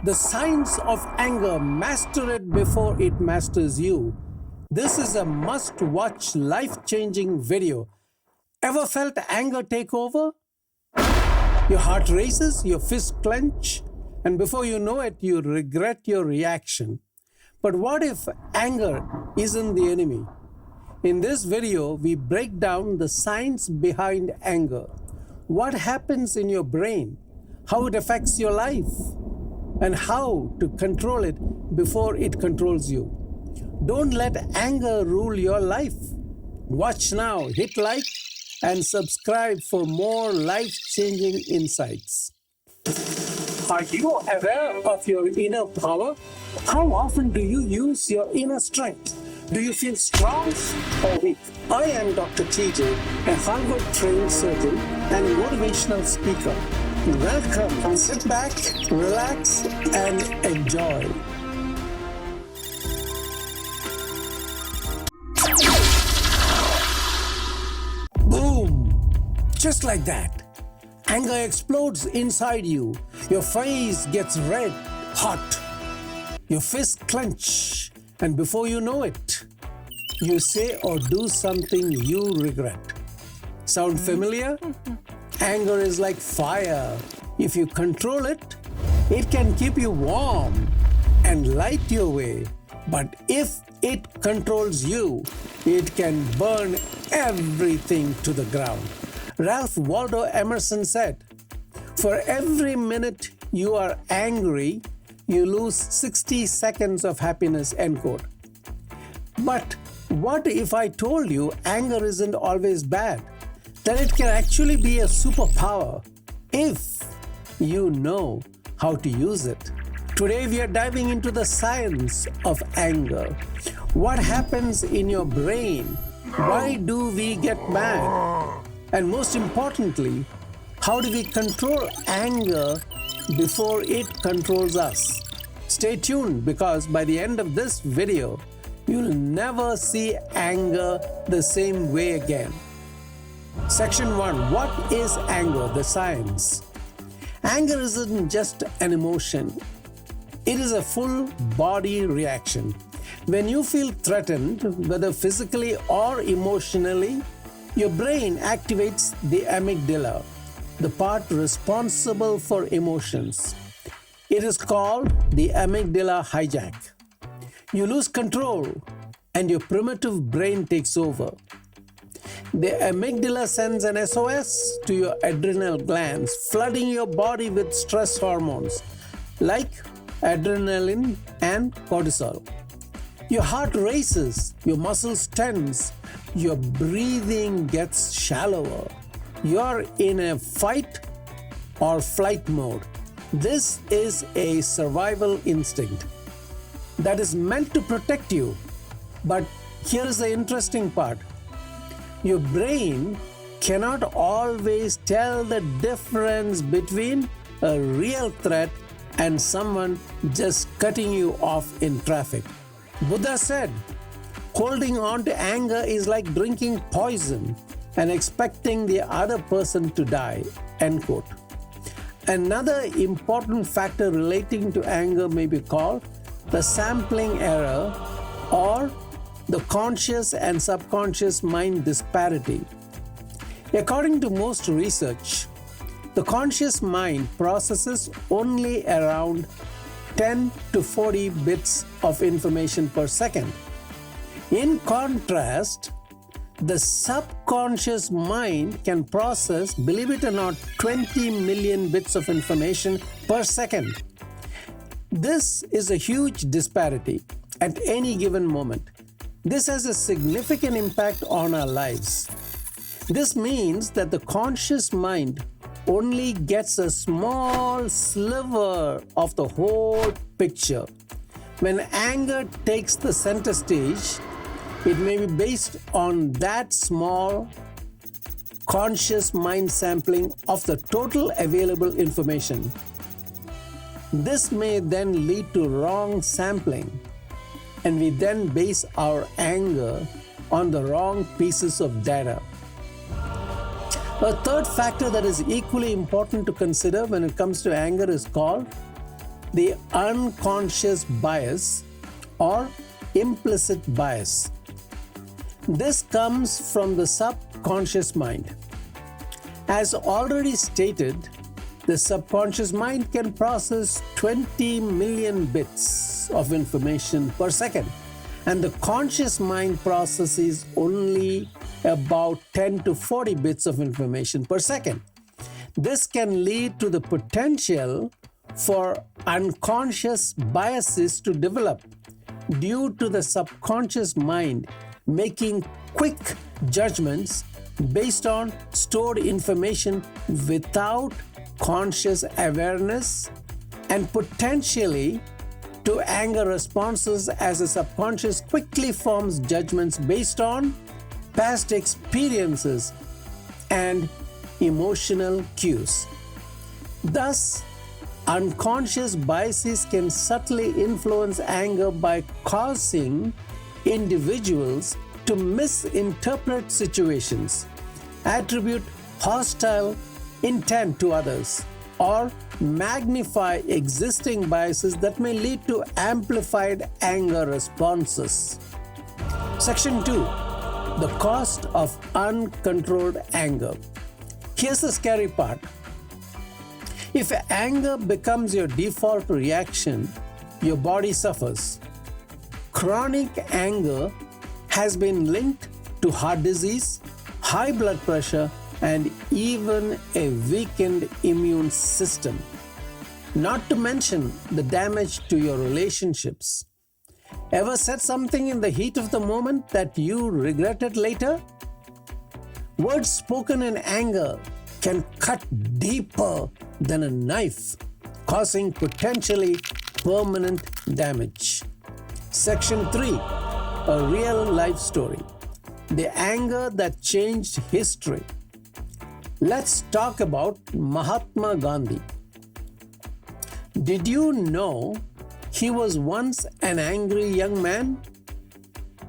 The Science of Anger, Master It Before It Masters You. This is a must-watch, life-changing video. Ever felt anger take over? Your heart races, your fists clench, and before you know it, you regret your reaction. But what if anger isn't the enemy? In this video, we break down the science behind anger, what happens in your brain, how it affects your life, and how to control it before it controls you. Don't let anger rule your life. Watch now, hit like, and subscribe for more life-changing insights. Are you aware of your inner power? How often do you use your inner strength? Do you feel strong or weak? I am Dr. TJ, a Harvard-trained surgeon and motivational speaker. Welcome. Sit back, relax, and enjoy. Boom! Just like that. Anger explodes inside you. Your face gets red, hot. Your fists clench. And before you know it, you say or do something you regret. Sound familiar? Anger is like fire. If you control it, it can keep you warm and light your way. But if it controls you, it can burn everything to the ground. Ralph Waldo Emerson said, "For every minute you are angry, you lose 60 seconds of happiness," end quote. But what if I told you anger isn't always bad? That it can actually be a superpower if you know how to use it. Today we are diving into the science of anger. What happens in your brain? Why do we get mad? And most importantly, how do we control anger before it controls us? Stay tuned, because by the end of this video, you'll never see anger the same way again. Section 1. What is anger? The science. Anger isn't just an emotion. It is a full body reaction. When you feel threatened, whether physically or emotionally, your brain activates the amygdala, the part responsible for emotions. It is called the amygdala hijack. You lose control and your primitive brain takes over. The amygdala sends an SOS to your adrenal glands, flooding your body with stress hormones like adrenaline and cortisol. Your heart races, your muscles tense, your breathing gets shallower. You're in a fight or flight mode. This is a survival instinct that is meant to protect you. But here's the interesting part. Your brain cannot always tell the difference between a real threat and someone just cutting you off in traffic. Buddha said, holding on to anger is like drinking poison and expecting the other person to die, end quote. Another important factor relating to anger may be called the sampling error, or the conscious and subconscious mind disparity. According to most research, the conscious mind processes only around 10 to 40 bits of information per second. In contrast, the subconscious mind can process, believe it or not, 20 million bits of information per second. This is a huge disparity at any given moment. This has a significant impact on our lives. This means that the conscious mind only gets a small sliver of the whole picture. When anger takes the center stage, it may be based on that small conscious mind sampling of the total available information. This may then lead to wrong sampling, and we then base our anger on the wrong pieces of data. A third factor that is equally important to consider when it comes to anger is called the unconscious bias or implicit bias. This comes from the subconscious mind. As already stated, the subconscious mind can process 20 million bits of information per second, and the conscious mind processes only about 10 to 40 bits of information per second. This can lead to the potential for unconscious biases to develop due to the subconscious mind making quick judgments based on stored information without conscious awareness, and potentially to anger responses as the subconscious quickly forms judgments based on past experiences and emotional cues. Thus, unconscious biases can subtly influence anger by causing individuals to misinterpret situations, attribute hostile intent to others, or magnify existing biases that may lead to amplified anger responses. Section 2. The cost of uncontrolled anger. Here's the scary part. If anger becomes your default reaction, your body suffers. Chronic anger has been linked to heart disease, high blood pressure, and even a weakened immune system. Not to mention the damage to your relationships. Ever said something in the heat of the moment that you regretted later? Words spoken in anger can cut deeper than a knife, causing potentially permanent damage. Section 3. A real life story. The anger that changed history. Let's talk about Mahatma Gandhi. Did you know he was once an angry young man?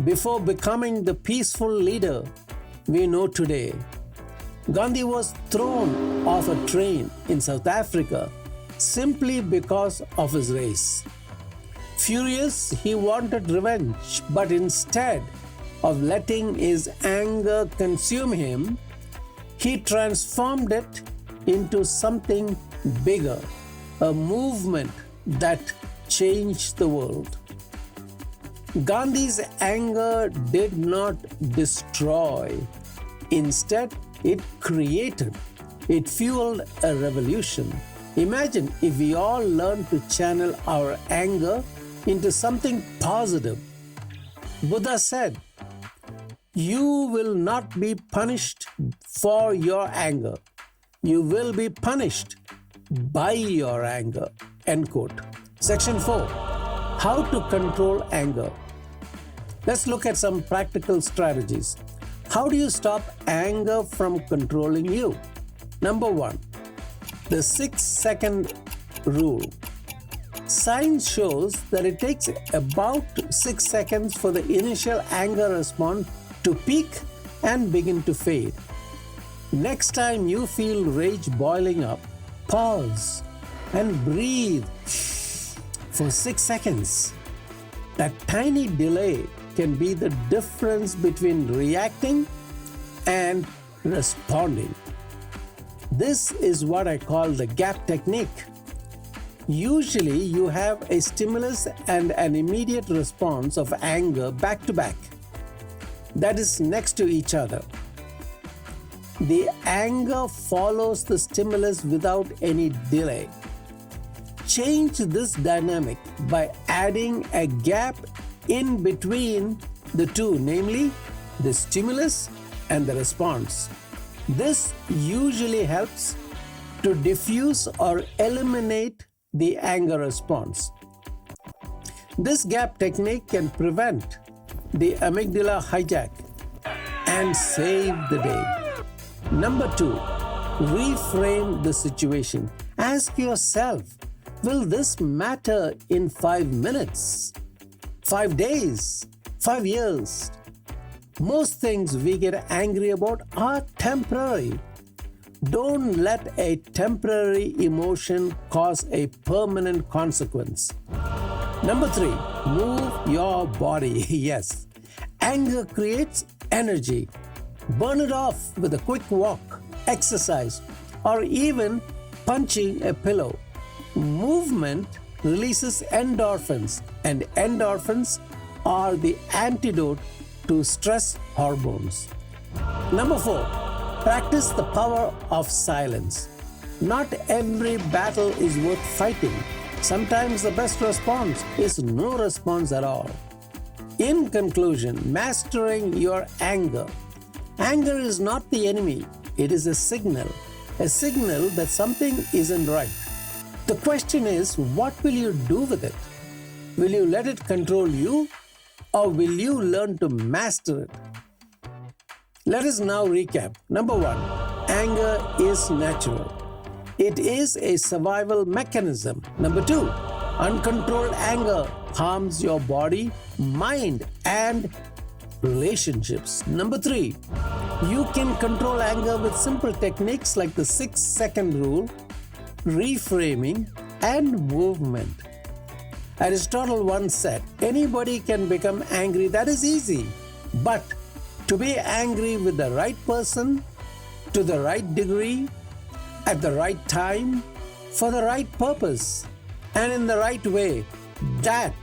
Before becoming the peaceful leader we know today, Gandhi was thrown off a train in South Africa simply because of his race. Furious, he wanted revenge, but instead of letting his anger consume him, he transformed it into something bigger, a movement that changed the world. Gandhi's anger did not destroy. Instead, it created, it fueled a revolution. Imagine if we all learned to channel our anger into something positive. Buddha said, "You will not be punished for your anger. You will be punished by your anger." End quote. Section 4. How to control anger. Let's look at some practical strategies. How do you stop anger from controlling you? Number 1. The 6-second rule. Science shows that it takes about 6 seconds for the initial anger response to peak and begin to fade. Next time you feel rage boiling up, pause and breathe for 6 seconds. That tiny delay can be the difference between reacting and responding. This is what I call the gap technique. Usually you have a stimulus and an immediate response of anger back to back. That is next to each other. The anger follows the stimulus without any delay. Change this dynamic by adding a gap in between the two, namely the stimulus and the response. This usually helps to diffuse or eliminate the anger response. This gap technique can prevent the amygdala hijack and save the day. Number 2, reframe the situation. Ask yourself, will this matter in 5 minutes, 5 days, 5 years? Most things we get angry about are temporary. Don't let a temporary emotion cause a permanent consequence. Number 3, move your body. Yes, anger creates energy. Burn it off with a quick walk, exercise, or even punching a pillow. Movement releases endorphins, and endorphins are the antidote to stress hormones. Number 4, practice the power of silence. Not every battle is worth fighting. Sometimes the best response is no response at all. In conclusion, mastering your anger. Anger is not the enemy, it is a signal that something isn't right. The question is, what will you do with it? Will you let it control you, or will you learn to master it? Let us now recap. Number 1, anger is natural. It is a survival mechanism. Number 2, uncontrolled anger harms your body, mind, and relationships. Number 3, you can control anger with simple techniques like the 6-second rule, reframing, and movement. Aristotle once said, anybody can become angry, that is easy. But to be angry with the right person, to the right degree, at the right time, for the right purpose, and in the right way, that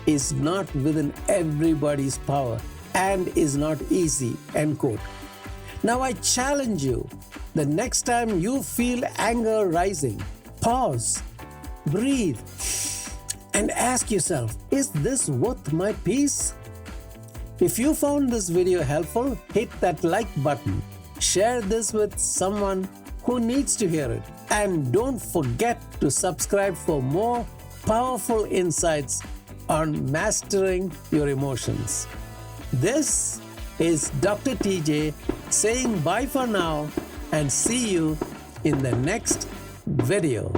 is not within everybody's power and is not easy, end quote. Now I challenge you, the next time you feel anger rising, pause, breathe, and ask yourself, is this worth my peace? If you found this video helpful, hit that like button, share this with someone who needs to hear it, and don't forget to subscribe for more powerful insights on mastering your emotions. This is Dr. TJ saying bye for now and see you in the next video.